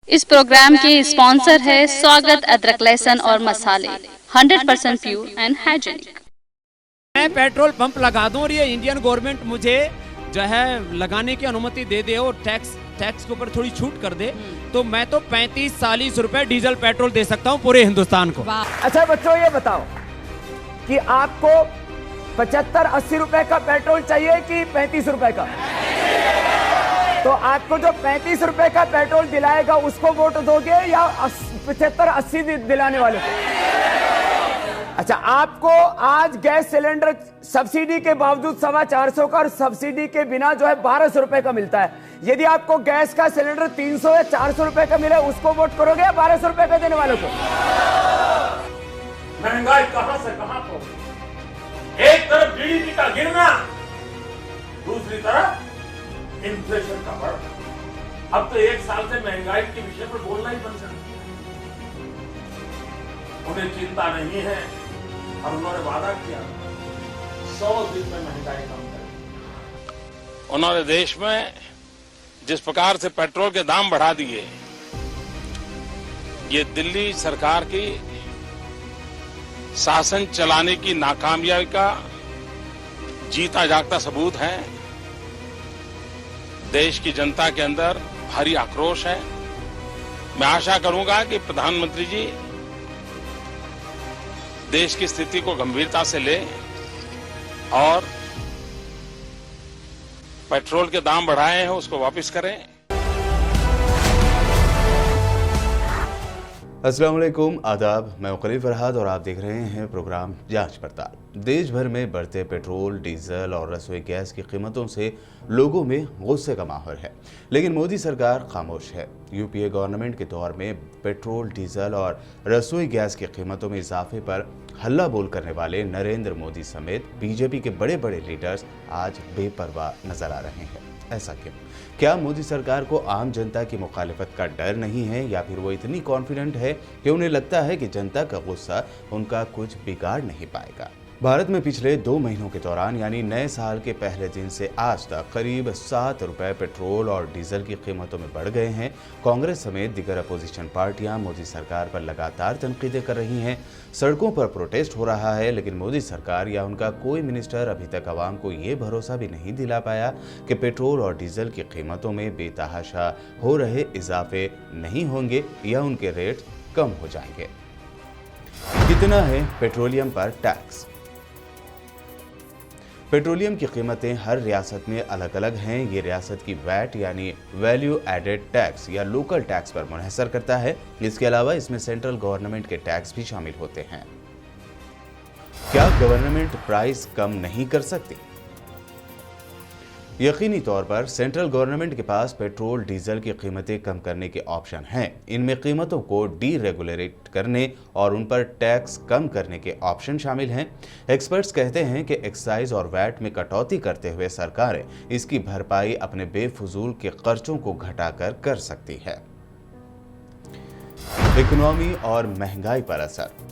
इस प्रोग्राम के स्पॉन्सर है स्वागत अदरक लहसुन और मसाले 100% प्योर एंड हाइजीनिक। मैं पेट्रोल पंप लगा दूं और ये इंडियन गवर्नमेंट मुझे जो है लगाने की अनुमति दे दे और टैक्स के ऊपर थोड़ी छूट कर दे तो मैं तो 35-40 रुपए डीजल पेट्रोल दे सकता हूं पूरे हिंदुस्तान को। अच्छा बच्चों ये बताओ कि आपको 75-80 रुपए का पेट्रोल चाहिए कि 35 रुपए का? तो आपको जो 35 रुपए का पेट्रोल दिलाएगा उसको वोट दोगे या 75-80 दिलाने वाले को? अच्छा, आपको आज गैस सिलेंडर सब्सिडी के बावजूद 450 का और सब्सिडी के बिना जो है 1200 रुपए का मिलता है। यदि आपको गैस का सिलेंडर 300 या 400 रुपए का मिले उसको वोट करोगे या 1200 रुपए का देने वालों को? महंगाई कहां से कहां पहुंची? एक तरफ जीडीपी का गिरना, दूसरी तरफ इन्फ्लेशन का बढ़ना। अब तो एक साल से महंगाई के विषय पर बोलना ही बंद कर। उन्हें चिंता नहीं है और उन्होंने वादा किया 100 दिन में महंगाई कम करेंगे। उन्होंने देश में जिस प्रकार से पेट्रोल के दाम बढ़ा दिए, ये दिल्ली सरकार की शासन चलाने की नाकामयाबी का जीता जागता सबूत है। देश की जनता के अंदर भारी आक्रोश है। मैं आशा करूंगा कि प्रधानमंत्री जी देश की स्थिति को गंभीरता से ले और पेट्रोल के दाम बढ़ाए हैं उसको वापस करें। अस्सलाम वालेकुम, आदाब। मैं वकील फरहाद और आप देख रहे हैं प्रोग्राम जांच पड़ताल। देश भर में बढ़ते पेट्रोल, डीजल और रसोई गैस की कीमतों से लोगों में गुस्से का माहौल है, लेकिन मोदी सरकार खामोश है। यूपीए गवर्नमेंट के दौर में पेट्रोल, डीजल और रसोई गैस की कीमतों में इजाफे पर हल्ला बोल करने वाले नरेंद्र मोदी समेत बीजेपी के बड़े बड़े लीडर्स आज बेपरवाह नजर आ रहे हैं। ऐसा क्यों? क्या मोदी सरकार को आम जनता की मुखालिफत का डर नहीं है या फिर वो इतनी कॉन्फिडेंट है कि उन्हें लगता है कि जनता का गुस्सा उनका कुछ बिगाड़ नहीं पाएगा? भारत में पिछले 2 महीनों के दौरान यानी नए साल के पहले दिन से आज तक करीब 7 रुपए पेट्रोल और डीजल की कीमतों में बढ़ गए हैं। कांग्रेस समेत दीगर अपोजिशन पार्टियां मोदी सरकार पर लगातार तनकीदें कर रही हैं। सड़कों पर प्रोटेस्ट हो रहा है, लेकिन मोदी सरकार या उनका कोई मिनिस्टर अभी तक आवाम को ये भरोसा भी नहीं दिला पाया कि पेट्रोल और डीजल की कीमतों में बेतहाशा हो रहे इजाफे नहीं होंगे या उनके रेट कम हो जाएंगे। कितना है पेट्रोलियम पर टैक्स? पेट्रोलियम की कीमतें हर रियासत में अलग अलग हैं। ये रियासत की वैट यानी वैल्यू एडेड टैक्स या लोकल टैक्स पर मुनहसर करता है। इसके अलावा इसमें सेंट्रल गवर्नमेंट के टैक्स भी शामिल होते हैं। क्या गवर्नमेंट प्राइस कम नहीं कर सकती? यकीनी तौर पर सेंट्रल गवर्नमेंट के पास पेट्रोल, डीजल की कीमतें कम करने के ऑप्शन हैं। इनमें कीमतों को डीरेगुलेट करने और उन पर टैक्स कम करने के ऑप्शन शामिल हैं। एक्सपर्ट्स कहते हैं कि एक्साइज और वैट में कटौती करते हुए सरकारें इसकी भरपाई अपने बेफजूल के खर्चों को घटाकर कर सकती है। इकोनॉमी और महंगाई पर असर।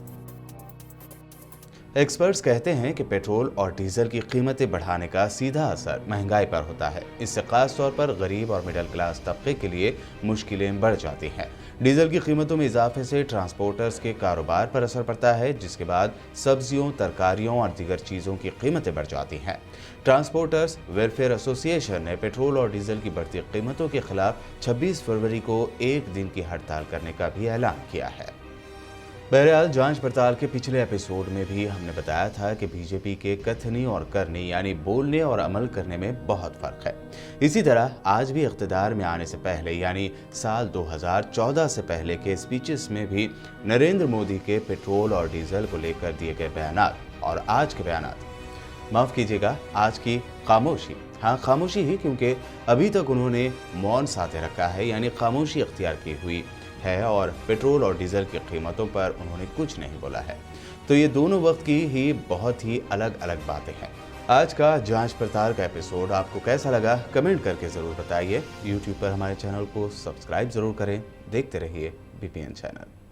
एक्सपर्ट्स कहते हैं कि पेट्रोल और डीजल की कीमतें बढ़ाने का सीधा असर महंगाई पर होता है। इससे खास तौर पर गरीब और मिडिल क्लास तबके के लिए मुश्किलें बढ़ जाती हैं। डीजल की कीमतों में इजाफे से ट्रांसपोर्टर्स के कारोबार पर असर पड़ता है, जिसके बाद सब्जियों, तरकारियों और दीगर चीज़ों की कीमतें बढ़ जाती हैं। ट्रांसपोर्टर्स वेलफेयर एसोसिएशन ने पेट्रोल और डीजल की बढ़ती कीमतों के खिलाफ 26 फरवरी को 1 दिन की हड़ताल करने का भी ऐलान किया है। बहरहाल, जांच पड़ताल के पिछले एपिसोड में भी हमने बताया था कि बीजेपी के कथनी और करनी यानी बोलने और अमल करने में बहुत फर्क है। इसी तरह आज भी इख्तिदार में आने से पहले यानी साल 2014 से पहले के स्पीचेस में भी नरेंद्र मोदी के पेट्रोल और डीजल को लेकर दिए गए बयानात और आज के बयानात, माफ कीजिएगा, आज की खामोशी, हाँ खामोशी ही, क्योंकि अभी तक उन्होंने मौन साधे रखा है यानी खामोशी इख्तियार की हुई है और पेट्रोल और डीजल की कीमतों पर उन्होंने कुछ नहीं बोला है। तो ये दोनों वक्त की ही बहुत ही अलग अलग बातें हैं। आज का जांच पड़ताल का एपिसोड आपको कैसा लगा कमेंट करके ज़रूर बताइए। यूट्यूब पर हमारे चैनल को सब्सक्राइब ज़रूर करें। देखते रहिए बीपीएन चैनल।